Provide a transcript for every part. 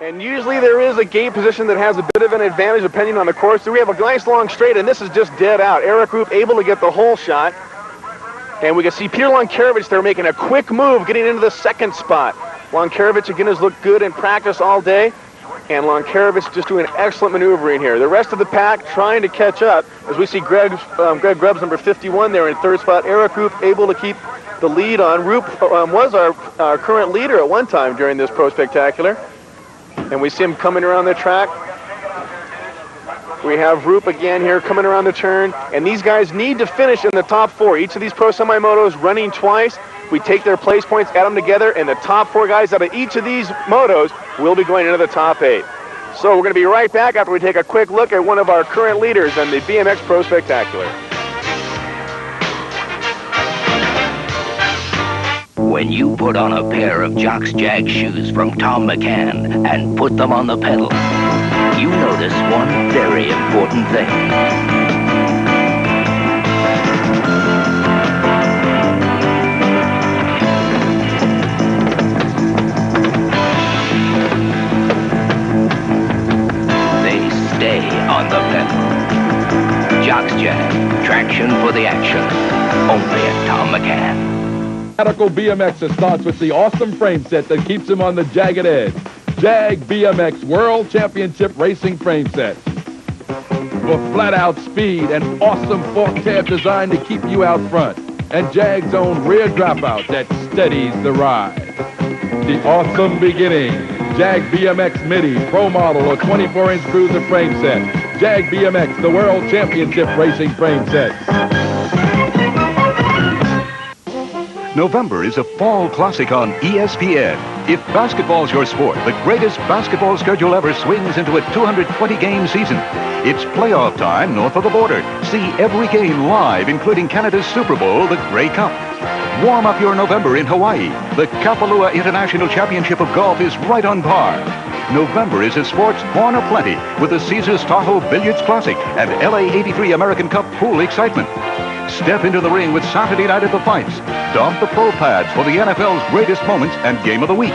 And usually there is a gate position that has a bit of an advantage depending on the course. So we have a nice long straight, and this is just dead out. Eric Roop able to get the hole shot. And we can see Pierre Lonkarovich there making a quick move, getting into the second spot. Lonkarovich again has looked good in practice all day. And Lonkarovich just doing excellent maneuvering here. The rest of the pack trying to catch up as we see Greg Grubbs, number 51 there in third spot. Eric Roop able to keep the lead on. Roop was our current leader at one time during this Pro Spectacular. And we see him coming around the track. We have Roop again here coming around the turn. And these guys need to finish in the top four. Each of these Pro Semi-Motos running twice. We take their place points, add them together, and the top four guys out of each of these motos will be going into the top 8. So we're going to be right back after we take a quick look at one of our current leaders in the BMX Pro Spectacular. When you put on a pair of Jocks Jag shoes from Tom McCann and put them on the pedal, you notice one very important thing. On the pedal. Jocks Jag, traction for the action. Only at Tom McCann. Radical BMXer starts with the awesome frame set that keeps him on the jagged edge. Jag BMX World Championship Racing Frame Set. For flat-out speed and awesome fork tab design to keep you out front. And Jag's own rear dropout that steadies the ride. The awesome beginning. Jag BMX Midi Pro Model or 24-inch cruiser frame set. Jag BMX, the World Championship Racing Frame Set. November is a fall classic on ESPN. If basketball's your sport, the greatest basketball schedule ever swings into a 220-game season. It's playoff time north of the border. See every game live, including Canada's Super Bowl, the Grey Cup. Warm up your November in Hawaii. The Kapalua International Championship of Golf is right on par. November is a sports horn aplenty with the Caesars Tahoe Billiards Classic and LA 83 American Cup pool excitement. Step into the ring with Saturday night at the fights. Doff the pro pads for the NFL's greatest moments and game of the week.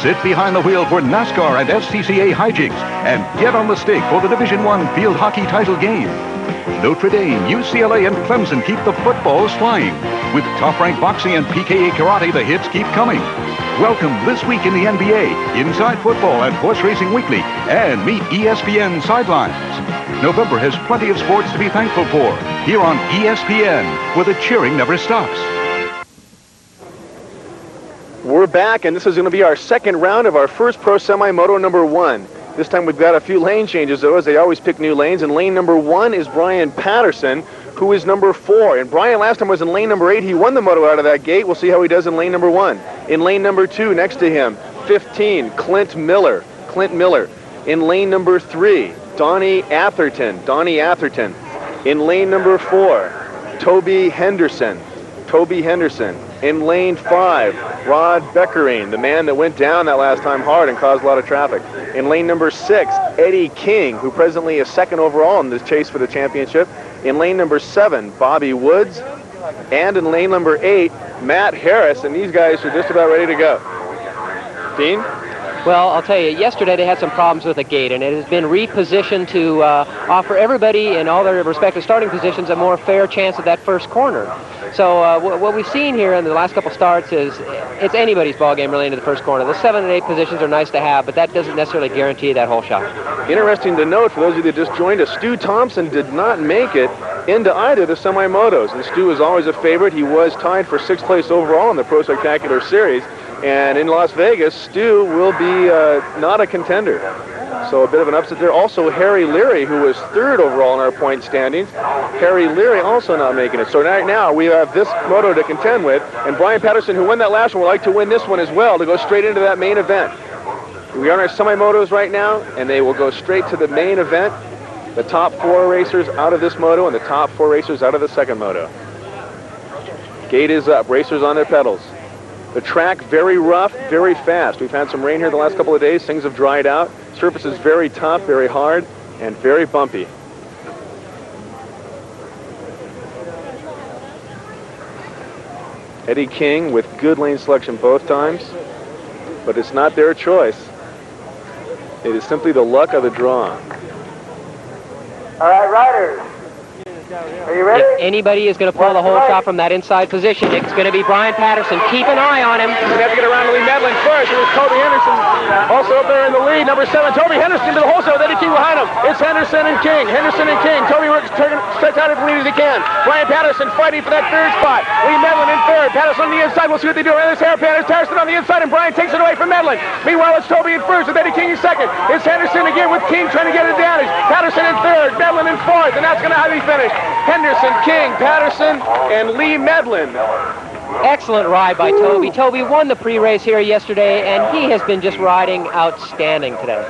Sit behind the wheel for NASCAR and FCCA hijinks and get on the stake for the Division I field hockey title game. Notre Dame, UCLA, and Clemson keep the footballs flying. With top-ranked boxing and PKA karate, the hits keep coming. Welcome this week in the NBA, Inside Football and Horse Racing Weekly, and meet ESPN Sidelines. November has plenty of sports to be thankful for, here on ESPN, where the cheering never stops. We're back, and this is going to be our second round of our first Pro Semi-Moto number 1. This time we've got a few lane changes, though, as they always pick new lanes. And lane number 1 is Brian Patterson, who is number 4. And Brian last time was in lane number 8. He won the moto out of that gate. We'll see how he does in lane number 1. In lane number 2, next to him, 15, Clint Miller. In lane number 3, Donnie Atherton. In lane number 4, Toby Henderson. In lane 5, Rod Beckering, the man that went down that last time hard and caused a lot of traffic. In lane number 6, Eddie King, who presently is second overall in this chase for the championship. In lane number 7, Bobby Woods. And in lane number 8, Matt Harris. And these guys are just about ready to go. Dean? Well, I'll tell you, yesterday they had some problems with the gate, and it has been repositioned to offer everybody in all their respective starting positions a more fair chance at that first corner. So what we've seen here in the last couple starts is it's anybody's ball game really into the first corner. The 7 and 8 positions are nice to have, but that doesn't necessarily guarantee that whole shot. Interesting to note, for those of you that just joined us, Stu Thompson did not make it into either of the semi-motos. And Stu is always a favorite. He was tied for 6th place overall in the Pro Spectacular Series. And in Las Vegas, Stu will be not a contender. So a bit of an upset there. Also, Harry Leary, who was 3rd overall in our point standings. Harry Leary also not making it. So right now we have this moto to contend with. And Brian Patterson, who won that last one, would like to win this one as well to go straight into that main event. We are in our semi-motos right now, and they will go straight to the main event. The top 4 racers out of this moto and the top 4 racers out of the second moto. Gate is up. Racers on their pedals. The track very rough, very fast. We've had some rain here the last couple of days. Things have dried out. Surface is very tough, very hard, and very bumpy. Eddie King with good lane selection both times, but it's not their choice. It is simply the luck of the draw. All right, riders. Are you ready? If anybody is going to pull the whole shot from that inside position, it's going to be Brian Patterson. Keep an eye on him. We have to get around to Lee Medlin first. It was Toby Henderson also up there in the lead. Number 7, Toby Henderson to the wholesale. Eddie King behind him. It's Henderson and King. Henderson and King. Toby works stretch out as lead as he can. Brian Patterson fighting for that third spot. Lee Medlin in third. Patterson on the inside. We'll see what they do. Around this hairpin. It's Patterson on the inside, and Brian takes it away from Medlin. Meanwhile, it's Toby in first with Eddie King in second. It's Henderson again with King trying to get an advantage. Patterson in third. Medlin in fourth, and that's going to have him finish. Henderson, King, Patterson, and Lee Medlin. Excellent ride by Toby. Toby won the pre-race here yesterday, and he has been just riding outstanding today.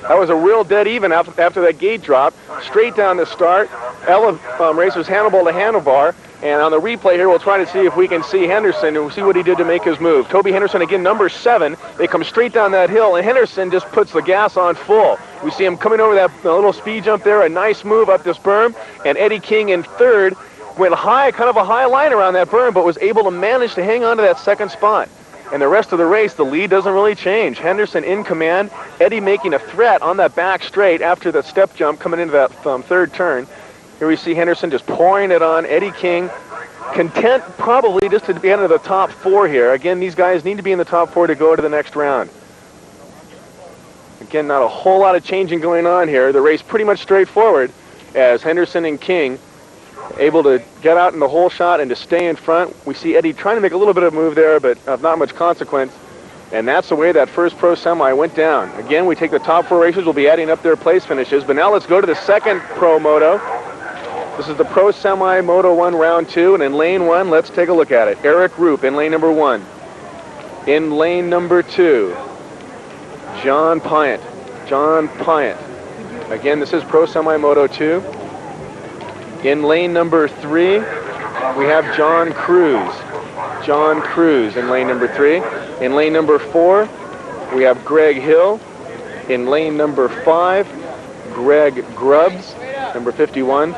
That was a real dead even after that gate drop. Straight down the start. Race was handlebar to handlebar. And on the replay here, we'll try to see if we can see Henderson and we'll see what he did to make his move. Toby Henderson, again, number 7. They come straight down that hill, and Henderson just puts the gas on full. We see him coming over that little speed jump there, a nice move up this berm. And Eddie King in third went high, kind of a high line around that berm, but was able to manage to hang on to that second spot. And the rest of the race, the lead doesn't really change. Henderson in command, Eddie making a threat on that back straight after the step jump coming into that third turn. Here we see Henderson just pouring it on. Eddie King content probably just to be into the top 4 here. Again, these guys need to be in the top 4 to go to the next round. Again, not a whole lot of changing going on here. The race pretty much straightforward as Henderson and King able to get out in the whole shot and to stay in front. We see Eddie trying to make a little bit of a move there, but of not much consequence. And that's the way that first pro semi went down. Again, we take the top 4 racers. We'll be adding up their place finishes. But now let's go to the second pro moto. This is the Pro Semi Moto 1 Round 2, and in lane 1, let's take a look at it. Eric Roop in lane number 1. In lane number 2, John Pyant. John Pyant. Again, this is Pro Semi Moto 2. In lane number 3, we have John Cruz. John Cruz in lane number 3. In lane number 4, we have Greg Hill. In lane number 5, Greg Grubbs, number 51.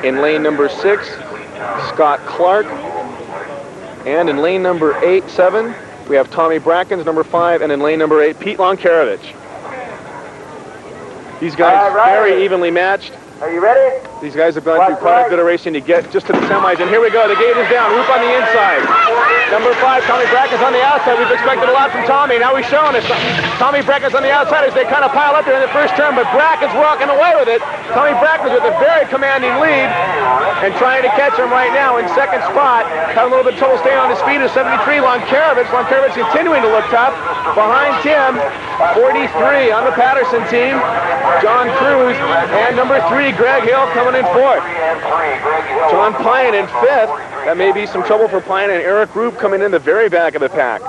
In lane number 6, Scott Clark. And in lane number 7, we have Tommy Brackens, number 5. And in lane number 8, Pete Lonkarovich. These guys very evenly matched. Are you ready? These guys have gone through quite a bit of racing to get just to the semis. And here we go. The gate is down. Roop on the inside. Number 5, Tommy Brackens on the outside. We've expected a lot from Tommy. Now he's showing us something. Tommy Brackens on the outside as they kind of pile up there in the first turn, but Brackens walking away with it. Tommy Brackens with a very commanding lead and trying to catch him right now in second spot. Had a little bit of trouble staying on his feet is 73, Lonkarovich. Lonkarovich continuing to look tough. Behind Tim, 43 on the Patterson team, John Cruz, and number 3, Greg Hill coming in 4th. John Pyant in 5th. That may be some trouble for Pyant, and Eric Roop coming in the very back of the pack.